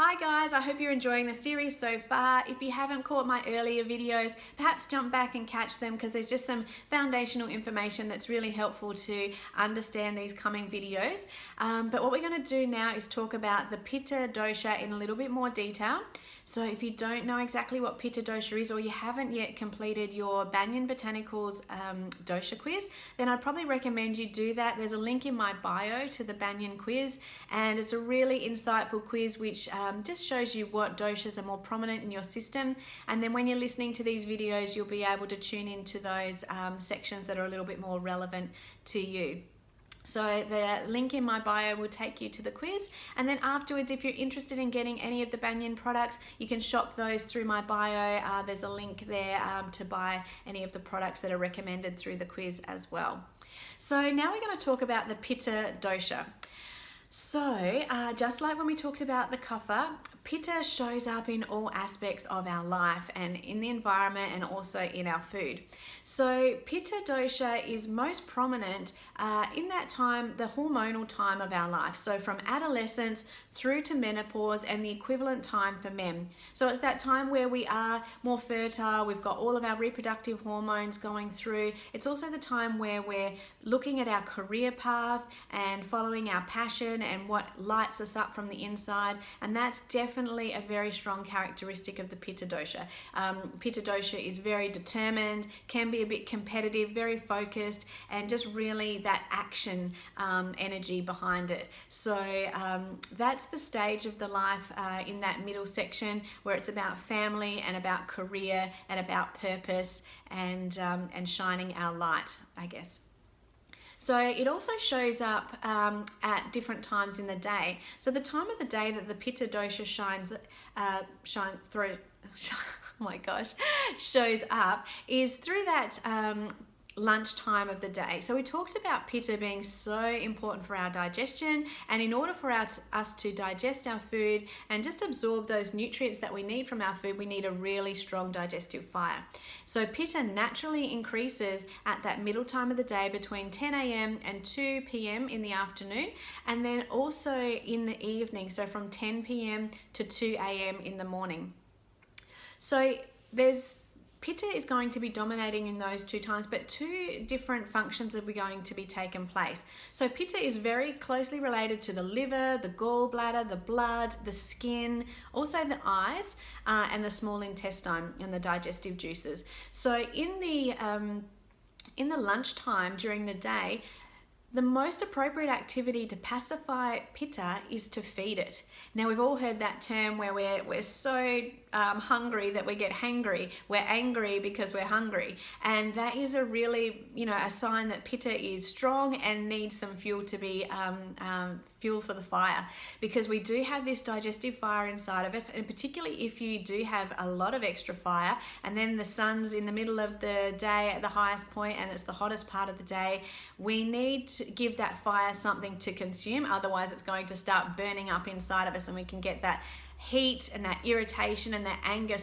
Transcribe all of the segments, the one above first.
Hi guys, I hope you're enjoying the series so far. If you haven't caught my earlier videos, perhaps jump back and catch them because there's just some foundational information that's really helpful to understand these coming videos. But what we're going to do now is talk about the Pitta dosha in a little bit more detail. So if you don't know exactly what Pitta dosha is, or you haven't yet completed your Banyan Botanicals dosha quiz, then I'd probably recommend you do that. There's a link in my bio to the Banyan quiz, and it's a really insightful quiz which just shows you what doshas are more prominent in your system. And then when you're listening to these videos, you'll be able to tune into those sections that are a little bit more relevant to you. So the link in my bio will take you to the quiz, and then afterwards, if you're interested in getting any of the Banyan products, you can shop those through my bio. There's a link there to buy any of the products that are recommended through the quiz as well. So now we're going to talk about the Pitta dosha. So just like when we talked about the kapha, Pitta shows up in all aspects of our life and in the environment and also in our food. So Pitta dosha is most prominent in that time, the hormonal time of our life. So from adolescence through to menopause and the equivalent time for men. So it's that time where we are more fertile, we've got all of our reproductive hormones going through. It's also the time where we're looking at our career path and following our passion and what lights us up from the inside, and that's definitely a very strong characteristic of the Pitta dosha. Pitta dosha is very determined, can be a bit competitive, very focused, and just really that action energy behind it. So that's the stage of the life in that middle section where it's about family and about career and about purpose and shining our light, I guess. So it also shows up at different times in the day. So the time of the day that the Pitta dosha shows up is through that lunchtime of the day. So we talked about Pitta being so important for our digestion, and in order for us to digest our food and just absorb those nutrients that we need from our food, we need a really strong digestive fire. So Pitta naturally increases at that middle time of the day between 10 a.m. and 2 p.m. in the afternoon, and then also in the evening, so from 10 p.m. to 2 a.m. in the morning. So Pitta is going to be dominating in those two times, but two different functions are going to be taking place. So Pitta is very closely related to the liver, the gallbladder, the blood, the skin, also the eyes, and the small intestine and the digestive juices. So in the lunchtime during the day, the most appropriate activity to pacify Pitta is to feed it. Now, we've all heard that term where we're so hungry that we get hangry. We're angry because we're hungry. And that is a really, a sign that Pitta is strong and needs some fuel to be fuel for the fire, because we do have this digestive fire inside of us, and particularly if you do have a lot of extra fire and then the sun's in the middle of the day at the highest point and it's the hottest part of the day, we need to give that fire something to consume, otherwise it's going to start burning up inside of us and we can get that heat and that irritation and that anger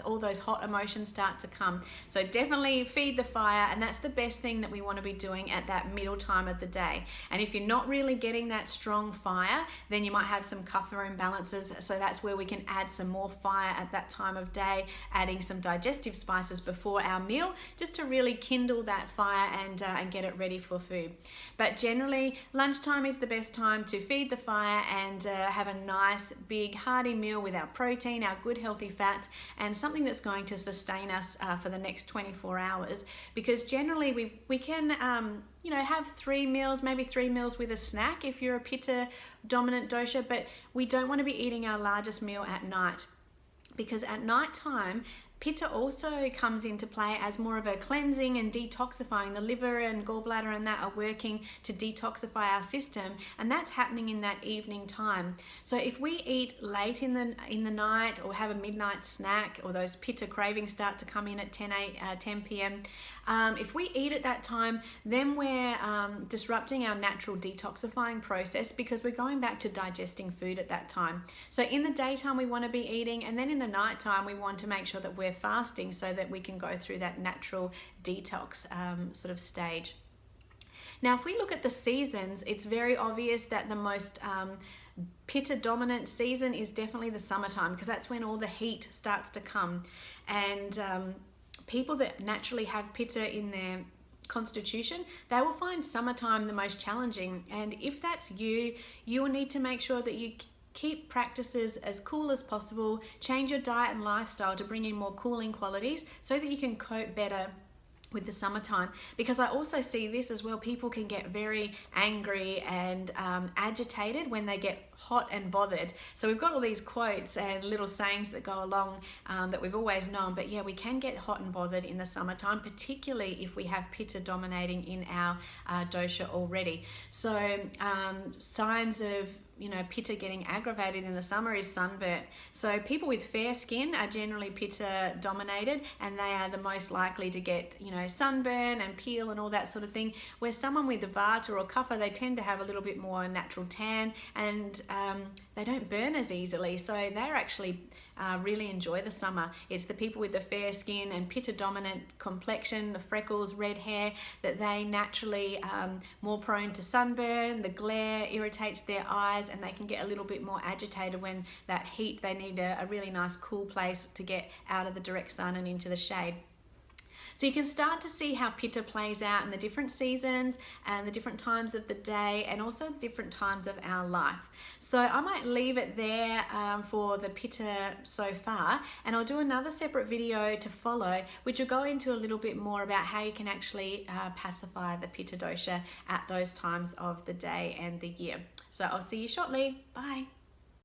all those hot emotions start to come. So definitely feed the fire, and that's the best thing that we want to be doing at that middle time of the day. And if you're not really getting that strong fire, then you might have some kapha imbalances, so that's where we can add some more fire at that time of day, adding some digestive spices before our meal just to really kindle that fire and get it ready for food. But generally lunchtime is the best time to feed the fire and have a nice big hearty meal with our protein, our good healthy fats, and something that's going to sustain us for the next 24 hours, because generally we can have 3 meals, maybe 3 meals with a snack if you're a Pitta dominant dosha, but we don't want to be eating our largest meal at night, because at night time Pitta also comes into play as more of a cleansing and detoxifying. The liver and gallbladder and that are working to detoxify our system, and that's happening in that evening time. So if we eat late in the night or have a midnight snack, or those Pitta cravings start to come in at 10 p.m., if we eat at that time, then we're disrupting our natural detoxifying process, because we're going back to digesting food at that time. So in the daytime we want to be eating, and then in the nighttime we want to make sure that we're fasting so that we can go through that natural detox sort of stage. Now, if we look at the seasons, it's very obvious that the most Pitta dominant season is definitely the summertime, because that's when all the heat starts to come. And people that naturally have Pitta in their constitution, they will find summertime the most challenging. And if that's you, you will need to make sure that you keep practices as cool as possible, change your diet and lifestyle to bring in more cooling qualities so that you can cope better with the summertime. Because I also see this as well, people can get very angry and agitated when they get hot and bothered. So we've got all these quotes and little sayings that go along that we've always known, but yeah, we can get hot and bothered in the summertime, particularly if we have Pitta dominating in our dosha already. So signs of Pitta getting aggravated in the summer is sunburnt. So people with fair skin are generally Pitta dominated, and they are the most likely to get, sunburn and peel and all that sort of thing. Where someone with the Vata or Kapha, they tend to have a little bit more natural tan, and they don't burn as easily. So they're actually really enjoy the summer. It's the people with the fair skin and Pitta dominant complexion, the freckles, red hair, that they naturally more prone to sunburn. The glare irritates their eyes, and they can get a little bit more agitated when that heat. They need a really nice cool place to get out of the direct sun and into the shade. So you can start to see how Pitta plays out in the different seasons and the different times of the day, and also the different times of our life. So I might leave it there for the Pitta so far, and I'll do another separate video to follow, which will go into a little bit more about how you can actually pacify the Pitta dosha at those times of the day and the year. So I'll see you shortly. Bye.